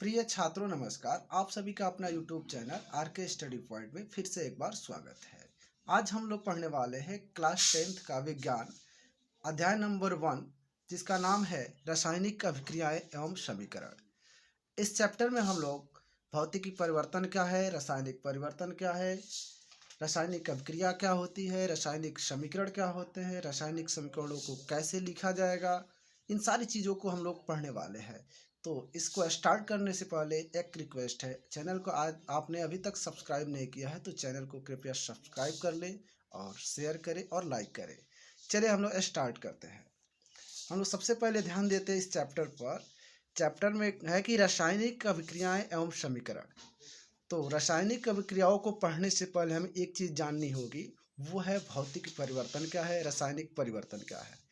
प्रिय छात्रों नमस्कार। आप सभी का अपना यूट्यूब चैनल आर के स्टडी पॉइंट में फिर से एक बार स्वागत है। आज हम लोग पढ़ने वाले हैं क्लास 10th का विज्ञान अध्याय नंबर 1, जिसका नाम है रासायनिक अभिक्रियाएं एवं समीकरण। इस चैप्टर में हम लोग भौतिकी परिवर्तन क्या है, रासायनिक परिवर्तन क्या है, रासायनिक अभिक्रिया क्या होती है, रासायनिक समीकरण क्या होते हैं, रासायनिक समीकरणों को कैसे लिखा जाएगा, इन सारी चीज़ों को हम लोग पढ़ने वाले हैं। तो इसको स्टार्ट करने से पहले एक रिक्वेस्ट है, चैनल को आज आपने अभी तक सब्सक्राइब नहीं किया है तो चैनल को कृपया सब्सक्राइब कर लें और शेयर करें और लाइक करें। चलिए हम लोग स्टार्ट करते हैं। हम लोग सबसे पहले ध्यान देते हैं इस चैप्टर पर। चैप्टर में है कि रासायनिक अभिक्रियाएं एवं समीकरण। तो रासायनिक अभिक्रियाओं को पढ़ने से पहले हमें एक चीज़ जाननी होगी, वो है भौतिक परिवर्तन क्या है, रासायनिक परिवर्तन क्या है।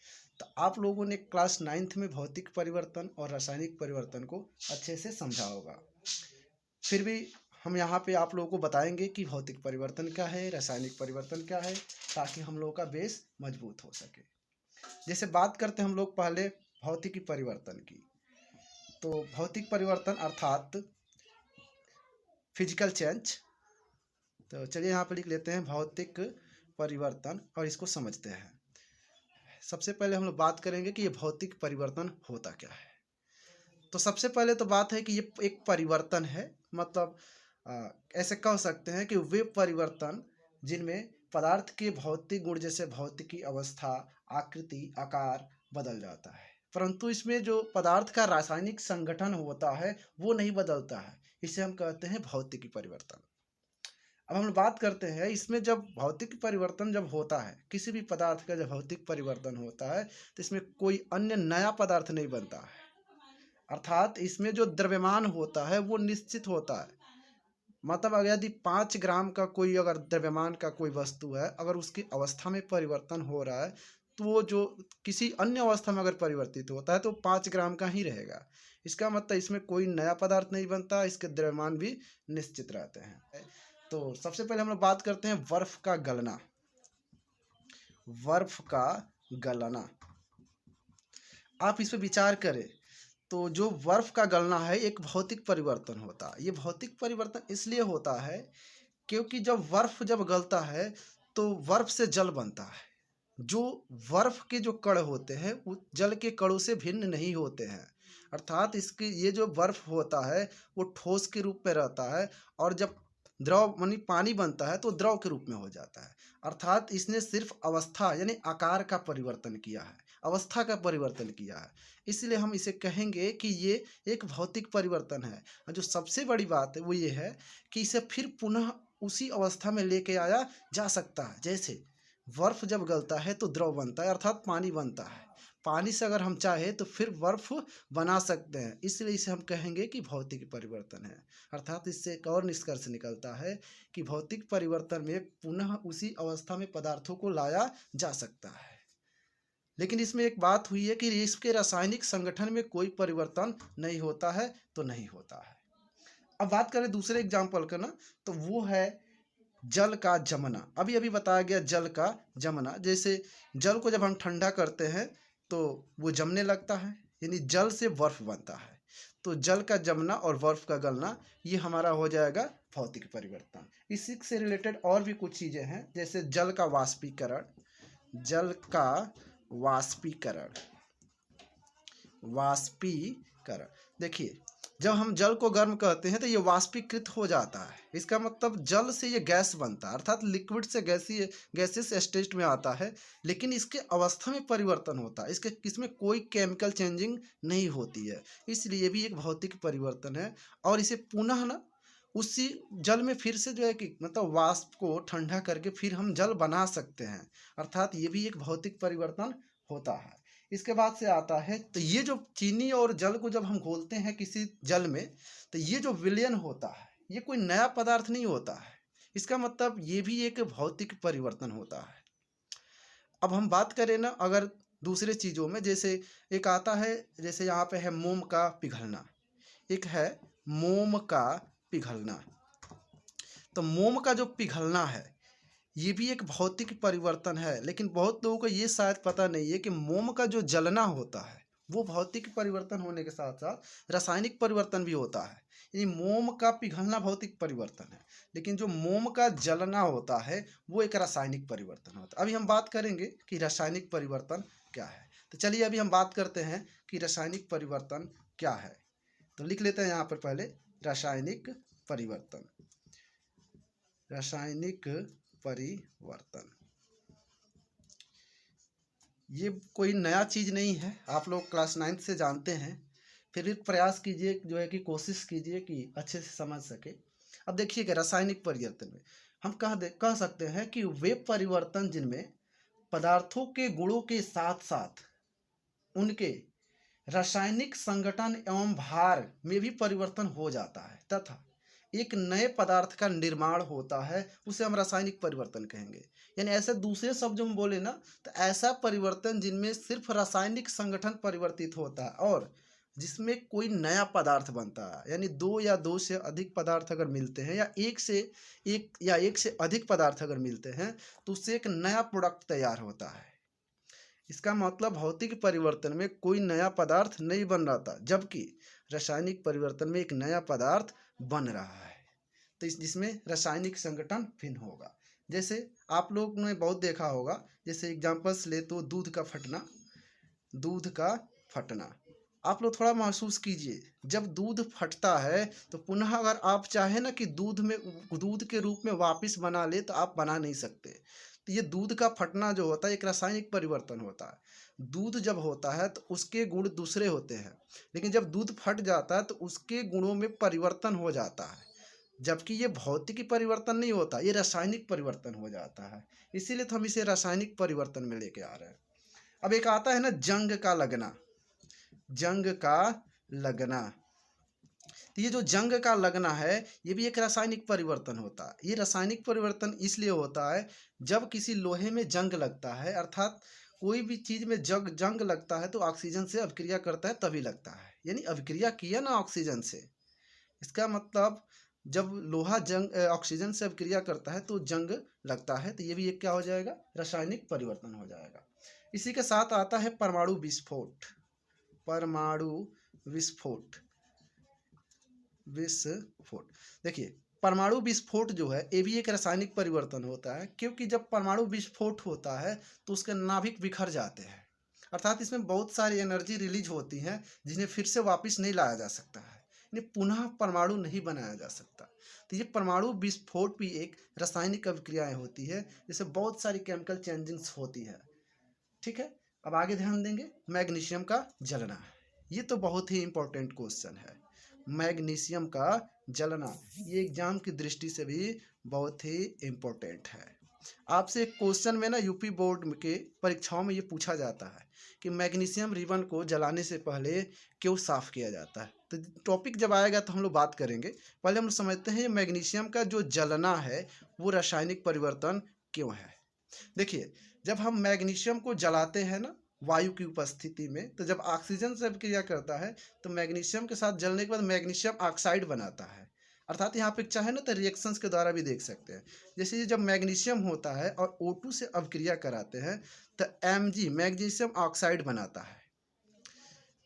तो आप लोगों ने क्लास 9th में भौतिक परिवर्तन और रासायनिक परिवर्तन को अच्छे से समझा होगा। फिर भी हम यहाँ पे आप लोगों को बताएंगे कि भौतिक परिवर्तन क्या है, रासायनिक परिवर्तन क्या है, ताकि हम लोगों का बेस मजबूत हो सके। जैसे बात करते हैं हम लोग पहले भौतिकी परिवर्तन की। तो भौतिक परिवर्तन अर्थात फिजिकल चेंज। तो चलिए यहाँ पर लिख लेते हैं भौतिक परिवर्तन और इसको समझते हैं। सबसे पहले हम लोग बात करेंगे कि ये भौतिक परिवर्तन होता क्या है। तो सबसे पहले तो बात है कि ये एक परिवर्तन है, मतलब ऐसे कह सकते हैं कि वे परिवर्तन जिनमें पदार्थ के भौतिक गुण जैसे भौतिकी अवस्था, आकृति, आकार बदल जाता है, परंतु इसमें जो पदार्थ का रासायनिक संगठन होता है वो नहीं बदलता है। इसे हम कहते हैं भौतिकी परिवर्तन। अब हम बात करते हैं इसमें जब भौतिक परिवर्तन जब होता है, किसी भी पदार्थ का जब भौतिक परिवर्तन होता है तो इसमें कोई अन्य नया पदार्थ नहीं बनता है। अर्थात इसमें जो द्रव्यमान होता है वो निश्चित होता है। मतलब अगर यदि 5 ग्राम का कोई अगर द्रव्यमान का कोई वस्तु है, अगर उसकी अवस्था में परिवर्तन हो रहा है तो वो जो किसी अन्य अवस्था में अगर परिवर्तित होता है तो 5 ग्राम का ही रहेगा। इसका मतलब इसमें कोई नया पदार्थ नहीं बनता, इसके द्रव्यमान भी निश्चित रहते हैं। तो सबसे पहले हम लोग बात करते हैं बर्फ का गलना। बर्फ का गलना, आप इस पर विचार करें तो जो बर्फ का गलना है एक भौतिक परिवर्तन होता है। ये भौतिक परिवर्तन इसलिए होता है क्योंकि जब बर्फ जब गलता है तो बर्फ से जल बनता है। जो बर्फ के जो कण होते हैं वो जल के कणों से भिन्न नहीं होते हैं। अर्थात इसकी ये जो बर्फ होता है वो ठोस के रूप में रहता है, और जब द्रव मानी पानी बनता है तो द्रव के रूप में हो जाता है। अर्थात इसने सिर्फ अवस्था यानी आकार का परिवर्तन किया है, अवस्था का परिवर्तन किया है। इसलिए हम इसे कहेंगे कि ये एक भौतिक परिवर्तन है। और जो सबसे बड़ी बात है वो ये है कि इसे फिर पुनः उसी अवस्था में लेके आया जा सकता है। जैसे बर्फ जब गलता है तो द्रव बनता है, अर्थात पानी बनता है। पानी से अगर हम चाहे तो फिर बर्फ बना सकते हैं, इसलिए इसे हम कहेंगे कि भौतिक परिवर्तन है। अर्थात इससे एक और निष्कर्ष निकलता है कि भौतिक परिवर्तन में पुनः उसी अवस्था में पदार्थों को लाया जा सकता है। लेकिन इसमें एक बात हुई है कि इसके रासायनिक संगठन में कोई परिवर्तन नहीं होता है, तो नहीं होता है। अब बात करें दूसरे एग्जाम्पल का ना, तो वो है जल का जमना। अभी अभी बताया गया जल का जमना। जैसे जल को जब हम ठंडा करते हैं तो वो जमने लगता है, यानी जल से बर्फ बनता है। तो जल का जमना और बर्फ का गलना ये हमारा हो जाएगा भौतिक परिवर्तन। इसी से रिलेटेड और भी कुछ चीज़ें हैं, जैसे जल का वाष्पीकरण। जल का वाष्पीकरण, वाष्पीकरण देखिए, जब हम जल को गर्म करते हैं तो ये वाष्पीकृत हो जाता है। इसका मतलब जल से ये गैस बनता है, अर्थात लिक्विड से गैसेस स्टेट में आता है। लेकिन इसके अवस्था में परिवर्तन होता है, इसमें कोई केमिकल चेंजिंग नहीं होती है। इसलिए ये भी एक भौतिक परिवर्तन है। और इसे पुनः ना उसी जल में फिर से जो है कि मतलब वाष्प को ठंडा करके फिर हम जल बना सकते हैं। अर्थात ये भी एक भौतिक परिवर्तन होता है। इसके बाद से आता है, तो ये जो चीनी और जल को जब हम घोलते हैं किसी जल में, तो ये जो विलयन होता है ये कोई नया पदार्थ नहीं होता है। इसका मतलब ये भी एक भौतिक परिवर्तन होता है। अब हम बात करें ना अगर दूसरे चीज़ों में, जैसे एक आता है, जैसे यहाँ पे है मोम का पिघलना, एक है मोम का पिघलना। तो मोम का जो पिघलना है ये भी एक भौतिक परिवर्तन है। लेकिन बहुत लोगों को ये शायद पता नहीं है कि मोम का जो जलना होता है वो भौतिक परिवर्तन होने के साथ साथ रासायनिक परिवर्तन भी होता है। यानी मोम का पिघलना भौतिक परिवर्तन है, लेकिन जो मोम का जलना होता है वो एक रासायनिक परिवर्तन होता है। अभी हम बात करेंगे कि रासायनिक परिवर्तन क्या है। तो चलिए अभी हम बात करते हैं कि रासायनिक परिवर्तन क्या है। तो लिख लेते हैं यहाँ पर पहले रासायनिक परिवर्तन। रासायनिक परिवर्तन ये कोई नया चीज़ नहीं है, आप लोग क्लास 9th से जानते हैं। फिर भी प्रयास कीजिए, जो है कि कोशिश कीजिए कि अच्छे से समझ सके। अब देखिएगा रासायनिक परिवर्तन में हम कह सकते हैं कि वे परिवर्तन जिनमें पदार्थों के गुणों के साथ साथ उनके रासायनिक संगठन एवं भार में भी परिवर्तन हो जाता है तथा एक नए पदार्थ का निर्माण होता है, उसे हम रासायनिक परिवर्तन कहेंगे। यानी ऐसे दूसरे शब्द में बोले ना तो ऐसा परिवर्तन जिनमें सिर्फ रासायनिक संगठन परिवर्तित होता है और जिसमें कोई नया पदार्थ बनता है। यानी दो या दो से अधिक पदार्थ अगर मिलते हैं या एक से अधिक पदार्थ अगर मिलते हैं तो उससे एक नया प्रोडक्ट तैयार होता है। इसका मतलब भौतिक परिवर्तन में कोई नया पदार्थ नहीं बन रहा था, जबकि रासायनिक परिवर्तन में एक नया पदार्थ बन रहा है। तो जिसमें रासायनिक संगठन भिन्न होगा। जैसे आप लोग ने बहुत देखा होगा, जैसे एग्जांपल्स ले तो दूध का फटना। आप लोग थोड़ा महसूस कीजिए, जब दूध फटता है तो पुनः अगर आप चाहे ना कि दूध के रूप में वापस बना ले तो आप बना नहीं सकते। तो ये दूध का फटना जो होता है एक रासायनिक परिवर्तन होता है। दूध जब होता है तो उसके गुण दूसरे होते हैं, लेकिन जब दूध फट जाता है तो उसके गुणों में परिवर्तन हो जाता है, जबकि ये भौतिक परिवर्तन नहीं होता, ये रासायनिक परिवर्तन हो जाता है। इसीलिए तो हम इसे रासायनिक परिवर्तन में लेके आ रहे हैं। अब एक आता है ना जंग का लगना। तो ये जो जंग का लगना है ये भी एक रासायनिक परिवर्तन होता है। ये रासायनिक परिवर्तन इसलिए होता है जब किसी लोहे में जंग लगता है, अर्थात कोई भी चीज़ में जंग लगता है तो ऑक्सीजन से अभिक्रिया करता है तभी लगता है। यानी अभिक्रिया किया ना ऑक्सीजन से, इसका मतलब जब लोहा ऑक्सीजन से अभिक्रिया करता है तो जंग लगता है। तो ये भी एक क्या हो जाएगा, रासायनिक परिवर्तन हो जाएगा। इसी के साथ आता है परमाणु विस्फोट। देखिए परमाणु विस्फोट जो है ये भी एक रासायनिक परिवर्तन होता है, क्योंकि जब परमाणु विस्फोट होता है तो उसके नाभिक बिखर जाते हैं, अर्थात इसमें बहुत सारी एनर्जी रिलीज होती है जिन्हें फिर से वापस नहीं लाया जा सकता है, यानी पुनः परमाणु नहीं बनाया जा सकता। तो ये परमाणु विस्फोट भी एक रासायनिक अभिक्रियाएं होती है, जिससे बहुत सारी केमिकल चेंजिंग्स होती है। ठीक है, अब आगे ध्यान देंगे मैग्नीशियम का जलना। ये तो बहुत ही इंपॉर्टेंट क्वेश्चन है, मैग्नीशियम का जलना। ये एग्जाम की दृष्टि से भी बहुत ही इम्पोर्टेंट है। आपसे एक क्वेश्चन में ना यूपी बोर्ड के परीक्षाओं में ये पूछा जाता है कि मैग्नीशियम रिबन को जलाने से पहले क्यों साफ किया जाता है। तो टॉपिक जब आएगा तो हम लोग बात करेंगे। पहले हम समझते हैं ये मैग्नीशियम का जो जलना है वो रासायनिक परिवर्तन क्यों है। देखिए जब हम मैग्नीशियम को जलाते हैं ना वायु की उपस्थिति में, तो जब ऑक्सीजन से अभिक्रिया करता है तो मैग्नीशियम के साथ जलने के बाद मैग्नीशियम ऑक्साइड बनाता है, अर्थात यहाँ पे चाहे ना तो रिएक्शंस के द्वारा भी देख सकते हैं। जैसे जब मैग्नीशियम होता है और O2 से अभिक्रिया कराते हैं तो Mg मैग्नीशियम ऑक्साइड बनाता है।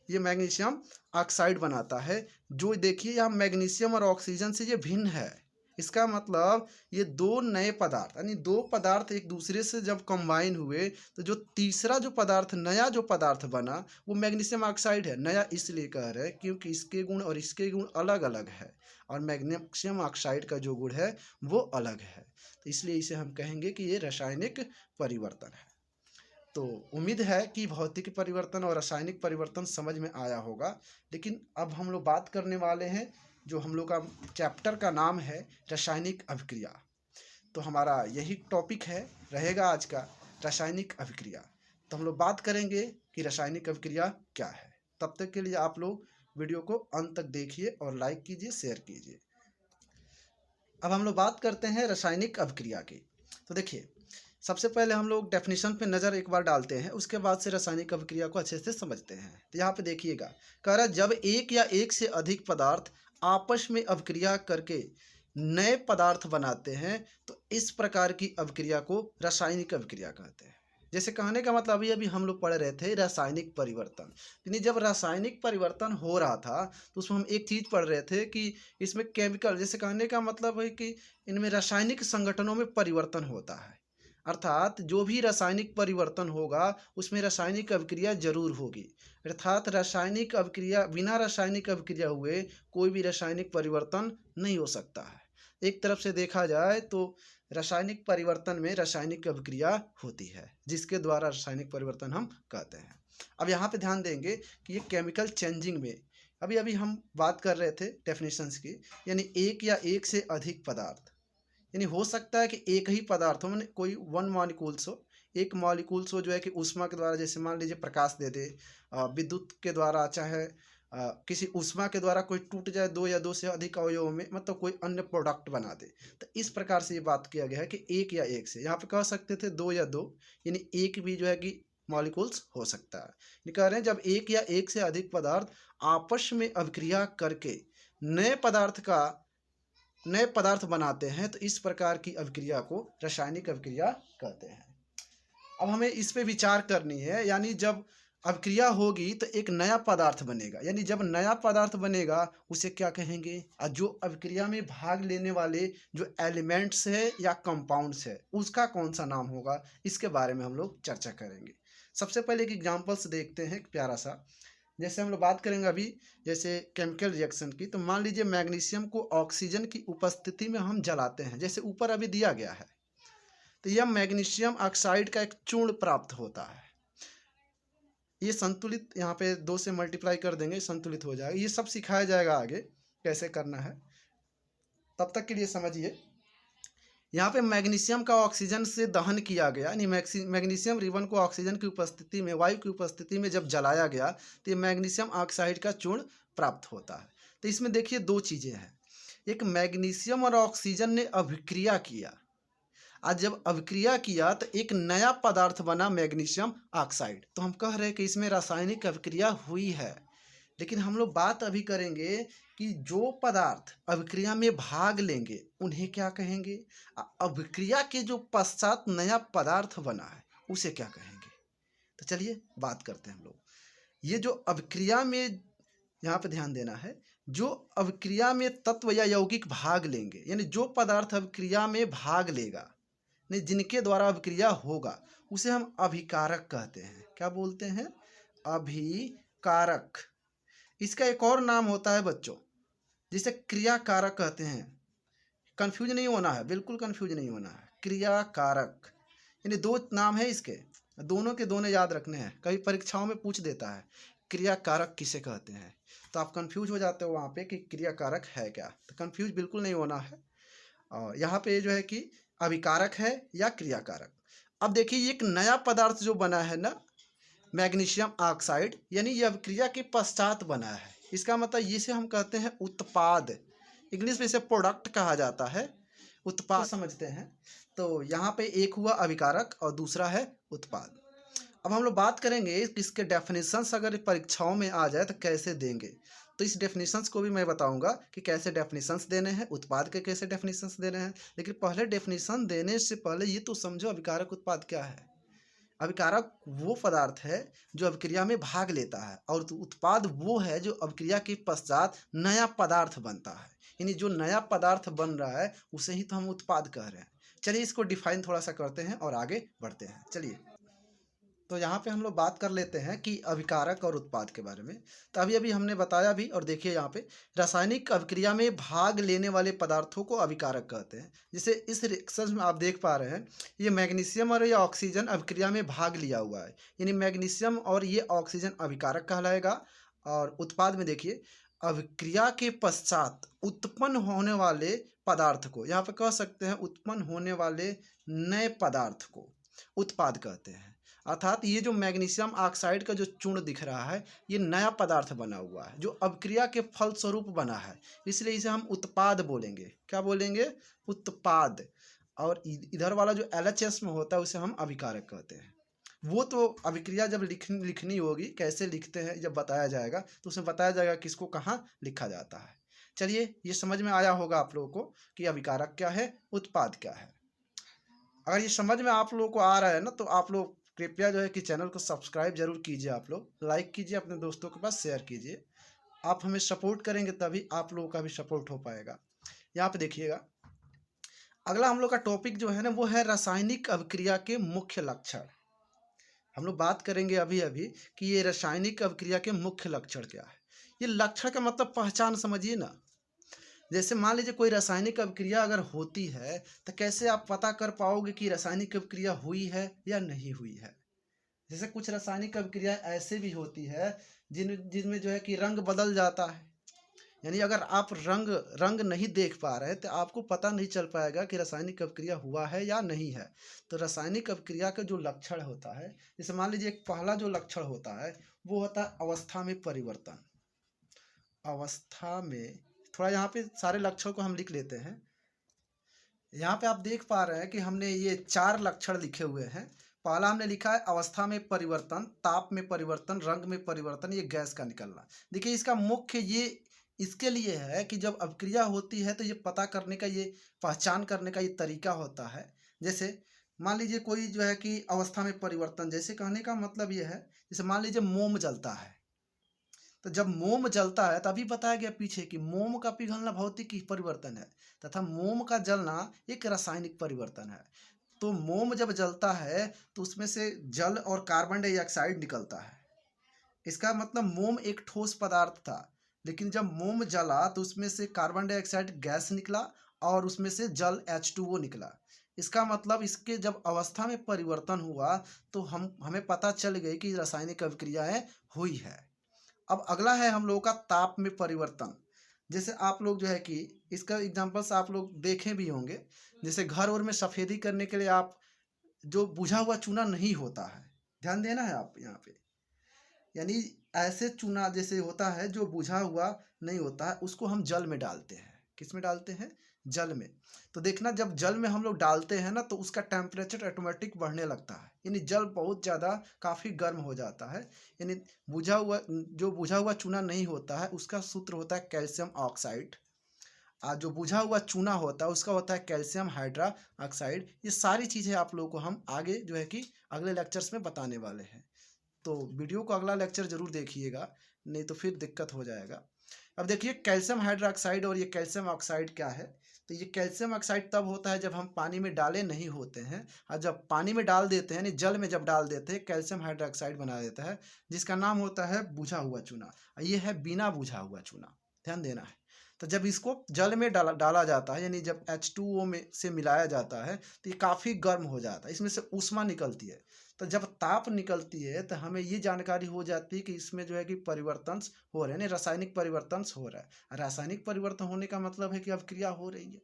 ये मैग्नीशियम ऑक्साइड बनाता है, जो देखिए यहाँ मैग्नीशियम और ऑक्सीजन से ये भिन्न है। इसका मतलब ये दो नए पदार्थ, यानी दो पदार्थ एक दूसरे से जब कंबाइन हुए तो जो तीसरा जो पदार्थ नया जो पदार्थ बना वो मैग्नीशियम ऑक्साइड है। नया इसलिए कह रहे हैं क्योंकि इसके गुण और इसके गुण अलग अलग है और मैग्नीशियम ऑक्साइड का जो गुण है वो अलग है, तो इसलिए इसे हम कहेंगे कि ये रासायनिक परिवर्तन है। तो उम्मीद है कि भौतिक परिवर्तन और रासायनिक परिवर्तन समझ में आया होगा। लेकिन अब हम लोग बात करने वाले हैं, जो हम लोग का चैप्टर का नाम है रासायनिक अभिक्रिया। तो हमारा यही टॉपिक है रहेगा आज का, रासायनिक अभिक्रिया। तो हम लोग बात करेंगे कि रासायनिक अभिक्रिया क्या है। तब तक के लिए आप लोग वीडियो को अंत तक देखिए और लाइक कीजिए, शेयर कीजिए। अब हम लोग बात करते हैं रासायनिक अभिक्रिया की। तो देखिए सबसे पहले हम लोग डेफिनेशन पे नज़र एक बार डालते हैं, उसके बाद से रासायनिक अभिक्रिया को अच्छे से समझते हैं। तो यहाँ पे देखिएगा कह रहा है जब एक या एक से अधिक पदार्थ आपस में अभिक्रिया करके नए पदार्थ बनाते हैं तो इस प्रकार की अभिक्रिया को रासायनिक अभिक्रिया कहते हैं। जैसे कहने का मतलब अभी अभी हम लोग पढ़ रहे थे रासायनिक परिवर्तन, यानी जब रासायनिक परिवर्तन हो रहा था तो उसमें हम एक चीज़ पढ़ रहे थे कि इसमें केमिकल, जैसे कहने का मतलब है कि इनमें रासायनिक संगठनों में परिवर्तन होता है। अर्थात जो भी रासायनिक परिवर्तन होगा उसमें रासायनिक अभिक्रिया जरूर होगी। अर्थात रासायनिक अभिक्रिया, बिना रासायनिक अभिक्रिया हुए कोई भी रासायनिक परिवर्तन नहीं हो सकता है। एक तरफ से देखा जाए तो रासायनिक परिवर्तन में रासायनिक अभिक्रिया होती है, जिसके द्वारा रासायनिक परिवर्तन हम कहते हैं। अब यहाँ पे ध्यान देंगे कि ये केमिकल चेंजिंग में अभी अभी हम बात कर रहे थे डेफिनेशंस की, यानी एक या एक से अधिक पदार्थ, यानी हो सकता है कि एक ही पदार्थ हो, मैंने कोई वन मॉलिक्यूल्स हो, एक मॉलिक्यूल्स हो जो है कि ऊष्मा के द्वारा, जैसे मान लीजिए प्रकाश दे दे, विद्युत के द्वारा, चाहे किसी ऊष्मा के द्वारा कोई टूट जाए दो या दो से अधिक अवयवों में, मतलब कोई अन्य प्रोडक्ट बना दे। तो इस प्रकार से ये बात किया गया है कि एक या एक से, यहाँ पे कह सकते थे दो या दो, यानी एक भी जो है कि मॉलिक्यूल्स हो सकता है। ये कह रहे हैं जब एक या एक से अधिक पदार्थ आपस में अभिक्रिया करके नए पदार्थ बनाते हैं तो इस प्रकार की अभिक्रिया को रासायनिक अभिक्रिया कहते हैं। अब हमें इस पे विचार करनी है, यानी जब अभिक्रिया होगी तो एक नया पदार्थ बनेगा, यानी जब नया पदार्थ बनेगा उसे क्या कहेंगे, और जो अभिक्रिया में भाग लेने वाले जो एलिमेंट्स है या कंपाउंड्स है उसका कौन सा नाम होगा, इसके बारे में हम लोग चर्चा करेंगे। सबसे पहले एक एग्जाम्पल्स देखते हैं, प्यारा सा। जैसे हम लोग बात करेंगे अभी जैसे केमिकल रिएक्शन की, तो मान लीजिए मैग्नीशियम को ऑक्सीजन की उपस्थिति में हम जलाते हैं, जैसे ऊपर अभी दिया गया है, तो यह मैग्नीशियम ऑक्साइड का एक चूर्ण प्राप्त होता है। ये संतुलित, यहाँ पे 2 से मल्टीप्लाई कर देंगे, संतुलित हो जाएगा। ये सब सिखाया जाएगा आगे कैसे करना है, तब तक के लिए समझिए। यहाँ पे मैग्नीशियम का ऑक्सीजन से दहन किया गया, यानी मैग्नीशियम रिबन को ऑक्सीजन की उपस्थिति में, वायु की उपस्थिति में जब जलाया गया तो ये मैग्नीशियम ऑक्साइड का चूर्ण प्राप्त होता है। तो इसमें देखिए दो चीज़ें हैं, एक मैग्नीशियम और ऑक्सीजन ने अभिक्रिया किया, आज जब अभिक्रिया किया तो एक नया पदार्थ बना मैग्नीशियम ऑक्साइड। तो हम कह रहे हैं कि इसमें रासायनिक अभिक्रिया हुई है। लेकिन हम लोग बात अभी करेंगे कि जो पदार्थ अभिक्रिया में भाग लेंगे उन्हें क्या कहेंगे, अभिक्रिया के जो पश्चात नया पदार्थ बना है उसे क्या कहेंगे। तो चलिए बात करते हैं हम लोग। ये जो अभिक्रिया में, यहाँ पे ध्यान देना है, जो अभिक्रिया में तत्व या यौगिक भाग लेंगे, यानी जो पदार्थ अभिक्रिया में भाग लेगा, नहीं जिनके द्वारा अभिक्रिया होगा, उसे हम अभिकारक कहते हैं। क्या बोलते हैं, अभिकारक। इसका एक और नाम होता है बच्चों, जिसे क्रियाकारक कहते हैं। कंफ्यूज नहीं होना है, बिल्कुल कंफ्यूज नहीं होना है। क्रियाकारक, यानी दो नाम है इसके, दोनों के दोनों याद रखने हैं, कई परीक्षाओं में पूछ देता है क्रियाकारक किसे कहते हैं, तो आप कंफ्यूज हो जाते हो वहाँ पे कि क्रियाकारक है क्या। तो कंफ्यूज बिल्कुल नहीं होना है। और यहाँ पे जो है कि अभिकारक है या क्रियाकारक। अब देखिए एक नया पदार्थ जो बना है ना, मैग्नीशियम ऑक्साइड, यानी यह अभिक्रिया के पश्चात बना है। इसका मतलब इसे हम कहते हैं उत्पाद, इंग्लिश में इसे प्रोडक्ट कहा जाता है, उत्पाद तो समझते हैं। तो यहाँ पे एक हुआ अभिकारक और दूसरा है उत्पाद। अब हम लोग बात करेंगे इसके डेफिनेशंस, अगर परीक्षाओं में आ जाए तो कैसे देंगे। तो इस डेफिनेशंस को भी मैं बताऊंगा कि कैसे डेफिनेशंस देने हैं, उत्पाद के कैसे डेफिनेशंस देने हैं। लेकिन पहले डेफिनेशन देने से पहले ये तो समझो अभिकारक उत्पाद क्या है। अभिकारक वो पदार्थ है जो अभिक्रिया में भाग लेता है, और उत्पाद वो है जो अभिक्रिया के पश्चात नया पदार्थ बनता है, यानी जो नया पदार्थ बन रहा है उसे ही तो हम उत्पाद कह रहे हैं। चलिए इसको डिफाइन थोड़ा सा करते हैं और आगे बढ़ते हैं। चलिए तो यहाँ पे हम लोग बात कर लेते हैं कि अभिकारक और उत्पाद के बारे में। तो अभी अभी हमने बताया भी, और देखिए यहाँ पे रासायनिक अभिक्रिया में भाग लेने वाले पदार्थों को अभिकारक कहते हैं। जैसे इस रिएक्शन में आप देख पा रहे हैं, ये मैग्नीशियम और ये ऑक्सीजन अभिक्रिया में भाग लिया हुआ है, यानी मैग्नीशियम और ये ऑक्सीजन अभिकारक कहलाएगा। और उत्पाद में देखिए अभिक्रिया के पश्चात उत्पन्न होने वाले पदार्थ को, यहाँ पे कह सकते हैं उत्पन्न होने वाले नए पदार्थ को उत्पाद कहते हैं। अर्थात ये जो मैग्नीशियम ऑक्साइड का जो चूर्ण दिख रहा है ये नया पदार्थ बना हुआ है जो अभिक्रिया के फलस्वरूप बना है, इसलिए इसे हम उत्पाद बोलेंगे। क्या बोलेंगे, उत्पाद। और इधर वाला जो LHS में होता है उसे हम अभिकारक कहते हैं। वो तो अभिक्रिया जब लिखनी होगी, कैसे लिखते हैं जब बताया जाएगा तो उसमें बताया जाएगा किसको कहाँ लिखा जाता है। चलिए ये समझ में आया होगा आप लोगों को कि अभिकारक क्या है, उत्पाद क्या है। अगर ये समझ में आप लोगों को आ रहा है ना, तो आप लोग कृपया जो है कि चैनल को सब्सक्राइब जरूर कीजिए, आप लोग लाइक कीजिए, अपने दोस्तों के पास शेयर कीजिए। आप हमें सपोर्ट करेंगे तभी आप लोगों का भी सपोर्ट हो पाएगा। यहाँ पे देखिएगा, अगला हम लोग का टॉपिक जो है ना वो है रासायनिक अभिक्रिया के मुख्य लक्षण। हम लोग बात करेंगे अभी अभी कि ये रासायनिक अभिक्रिया के मुख्य लक्षण क्या है। ये लक्षण का मतलब पहचान समझिए ना। जैसे मान लीजिए कोई रासायनिक अभिक्रिया अगर होती है तो कैसे आप पता कर पाओगे कि रासायनिक अभिक्रिया हुई है या नहीं हुई है। जैसे कुछ रासायनिक अभिक्रिया ऐसे भी होती है जिनमें जो है कि रंग बदल जाता है। यानी अगर आप रंग रंग नहीं देख पा रहे तो आपको पता नहीं चल पाएगा कि रासायनिक अभिक्रिया हुआ है या नहीं है। तो रासायनिक अभिक्रिया का जो लक्षण होता है, जैसे मान लीजिए एक पहला जो लक्षण होता है वो होता है अवस्था में परिवर्तन। अवस्था में, थोड़ा यहाँ पे सारे लक्षण को हम लिख लेते हैं। यहाँ पे आप देख पा रहे हैं कि हमने ये 4 लक्षण लिखे हुए हैं। पहला हमने लिखा है अवस्था में परिवर्तन, ताप में परिवर्तन, रंग में परिवर्तन, ये गैस का निकलना। देखिए इसका मुख्य ये इसके लिए है कि जब अभिक्रिया होती है तो ये पता करने का, ये पहचान करने का ये तरीका होता है। जैसे मान लीजिए कोई जो है कि अवस्था में परिवर्तन, जैसे कहने का मतलब ये है, जैसे मान लीजिए मोम जलता है, तो जब मोम जलता है तभी बताया गया पीछे कि मोम का पिघलना भौतिक परिवर्तन है तथा मोम का जलना एक रासायनिक परिवर्तन है। तो मोम जब जलता है तो उसमें से जल और कार्बन डाइऑक्साइड निकलता है। इसका मतलब मोम एक ठोस पदार्थ था, लेकिन जब मोम जला तो उसमें से कार्बन डाइऑक्साइड गैस निकला और उसमें से जल H2O निकला। इसका मतलब इसके जब अवस्था में परिवर्तन हुआ तो हमें पता चल गई कि रासायनिक अभिक्रियाएं हुई है। अब अगला है हम लोगों का ताप में परिवर्तन। जैसे आप लोग जो है कि इसका एग्जांपल्स आप लोग देखे भी होंगे। जैसे घर और में सफ़ेदी करने के लिए आप जो बुझा हुआ चूना नहीं होता है, ध्यान देना है आप यहाँ पे। यानी ऐसे चूना जैसे होता है जो बुझा हुआ नहीं होता है, उसको हम जल में डालते हैं। किस में डालते हैं? जल में। तो देखना जब जल में हम लोग डालते हैं ना तो उसका टेम्परेचर ऑटोमेटिक बढ़ने लगता है, यानी जल बहुत ज़्यादा काफ़ी गर्म हो जाता है। यानी जो बुझा हुआ चूना नहीं होता है उसका सूत्र होता है कैल्शियम ऑक्साइड। जो बुझा हुआ चूना होता है उसका होता है कैल्शियम हाइड्रा ऑक्साइड। ये सारी चीज़ें आप लोगों को हम आगे जो है कि अगले लेक्चर्स में बताने वाले हैं। तो वीडियो को अगला लेक्चर जरूर देखिएगा, नहीं तो फिर दिक्कत हो जाएगा। अब देखिए कैल्शियम हाइड्रोक्साइड और ये कैल्शियम ऑक्साइड क्या है। तो ये कैल्शियम ऑक्साइड तब होता है जब हम पानी में डाले नहीं होते हैं, और जब पानी में डाल देते हैं, यानी जल में जब डाल देते हैं, कैल्शियम हाइड्रोक्साइड बना देता है, जिसका नाम होता है बुझा हुआ चूना। ये है बिना बुझा हुआ चूना, ध्यान देना है। तो जब इसको जल में डाला जाता है, यानी जब H2O में से मिलाया जाता है तो ये काफ़ी गर्म हो जाता है, इसमें से ऊष्मा निकलती है। तो जब ताप निकलती है तो हमें ये जानकारी हो जाती है कि इसमें जो है कि परिवर्तन हो रहे हैं, यानी रासायनिक परिवर्तन हो रहा है। रासायनिक परिवर्तन होने का मतलब है कि अब क्रिया हो रही है।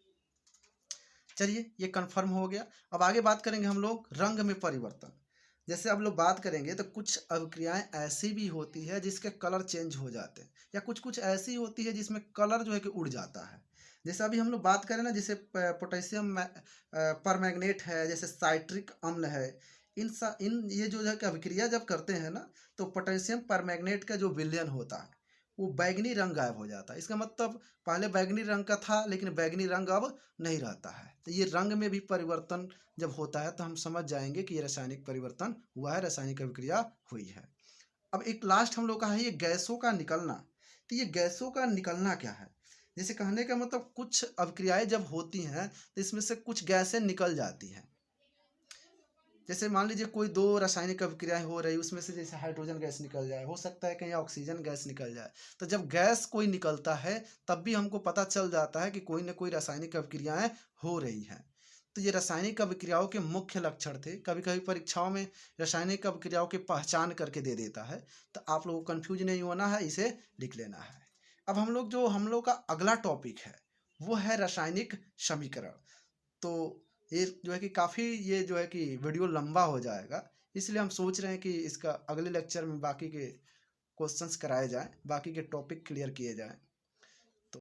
चलिए ये कंफर्म हो गया। अब आगे बात करेंगे हम लोग रंग में परिवर्तन। जैसे अब लोग बात करेंगे तो कुछ अभिक्रियाएं ऐसी भी होती है जिसके कलर चेंज हो जाते हैं, या कुछ कुछ ऐसी होती है जिसमें कलर जो है कि उड़ जाता है। जैसे अभी हम लोग बात करें ना, जैसे पोटेशियम परमैंगनेट है, जैसे साइट्रिक अम्ल है। इन ये जो है कि अभिक्रिया जब करते हैं ना तो पोटेशियम परमैंगनेट का जो विलयन होता है वो बैगनी रंग गायब हो जाता है। इसका मतलब पहले बैगनी रंग का था लेकिन बैगनी रंग अब नहीं रहता है। तो ये रंग में भी परिवर्तन जब होता है तो हम समझ जाएंगे कि ये रासायनिक परिवर्तन हुआ है, रासायनिक अभिक्रिया हुई है। अब एक लास्ट हम लोग का है ये गैसों का निकलना। तो ये गैसों का निकलना क्या है? जैसे कहने का मतलब कुछ अभिक्रियाएं जब होती हैं तो इसमें से कुछ गैसें निकल जाती हैं। जैसे मान लीजिए कोई 2 रासायनिक अभिक्रियाएं हो रही, उसमें से जैसे हाइड्रोजन गैस निकल जाए, हो सकता है कहीं ऑक्सीजन गैस निकल जाए। तो जब गैस कोई निकलता है तब भी हमको पता चल जाता है कि कोई ना कोई रासायनिक अभिक्रियाएं हो रही हैं। तो ये रासायनिक अभिक्रियाओं के मुख्य लक्षण थे। कभी कभी परीक्षाओं में रासायनिक अभिक्रियाओं की पहचान करके दे देता है, तो आप लोगों को कन्फ्यूज नहीं होना है, इसे लिख लेना है। अब हम लोग का अगला टॉपिक है वो है रासायनिक समीकरण। तो ये जो है कि काफ़ी ये जो है कि वीडियो लंबा हो जाएगा, इसलिए हम सोच रहे हैं कि इसका अगले लेक्चर में बाकी के क्वेश्चंस कराए जाएं, बाकी के टॉपिक क्लियर किए जाएं।